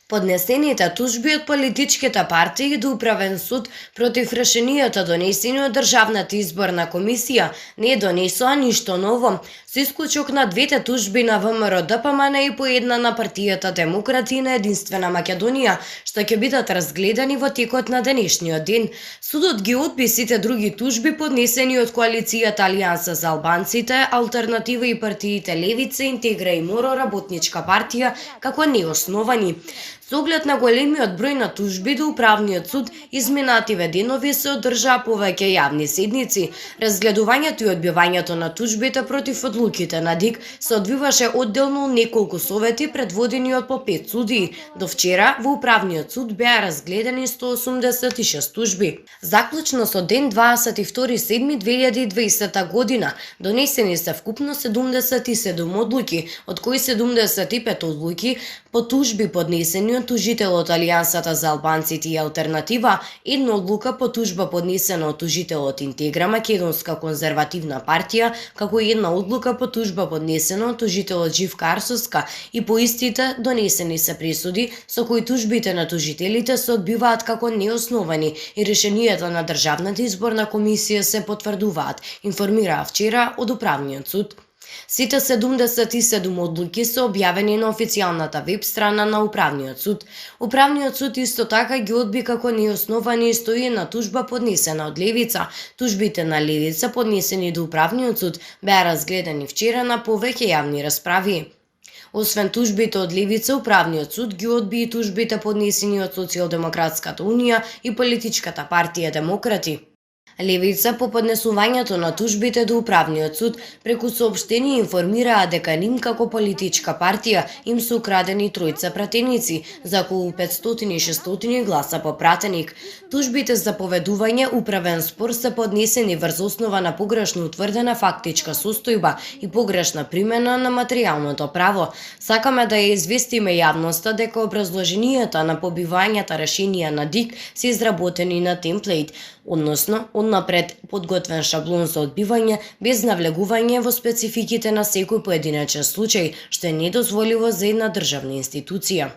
Поднесените тужби од политичките партии до управен суд против решенијата донесени од Државната изборна комисија не донесоа ништо ново, со исклучок на двете тужби на ВМРО ДПМН и по една на партијата Демократи на Единствена Македонија, што ќе бидат разгледани во текот на денешниот ден. Судот ги одби сите други тужби поднесени од коалицијата Алијанса за албанците, Алтернатива и партиите Левица, Интегра и Моро, Работничка партија како неосновани. Со оглед на големиот број на тужби до Управниот суд, изминативе денови се одржаа повеќе јавни седници. Разгледувањето и одбивањето на тужбите против одлуките на ДИК се одвиваше одделно неколку совети предводени од по 5 судии. До вчера во Управниот суд беа разгледани 186 тужби. Заклучно со ден 22.7.2020 година донесени се вкупно 77 одлуки, од кои 75 одлуки по тужби поднесени од тужителот Алијансата за албанците и Алтернатива, една одлука по тужба поднесена од тужителот Интегра, Македонска конзервативна партија, како и една одлука по тужба поднесена од тужителот Живка Арсовска, и по истите донесени се пресуди со кои тужбите на тужителите се одбиваат како неосновани и решенијата на Државната изборна комисија се потврдуваат, информираа вчера од Управниот суд. Сите 77 одлуки се објавени на официјалната веб страна на Управниот суд. Управниот суд исто така ги одби како неосновани стои една тужба поднесена од Левица. Тужбите на Левица поднесени до Управниот суд беа разгледани вчера на повеќе јавни расправи. Освен тужбите од Левица, Управниот суд ги одби и тужбите поднесени од Социјалдемократската унија и политичката партија Демократи. Левица по поднесувањето на тужбите до Управниот суд преку соопштение информираа дека ним како политичка партија им се украдени тројца пратеници за околу 500-600 гласа по пратеник. Тужбите за поведување управен спор се поднесени врз основа на погрешно утврдена фактичка состојба и погрешна примена на материјалното право. Сакаме да ја известиме јавноста дека образложенијата на побивањата решенија на ДИК се изработени на темплейт, односно однапред подготвен шаблон за одбивање без навлегување во спецификите на секој поединечен случај, што е недозволиво за една државна институција.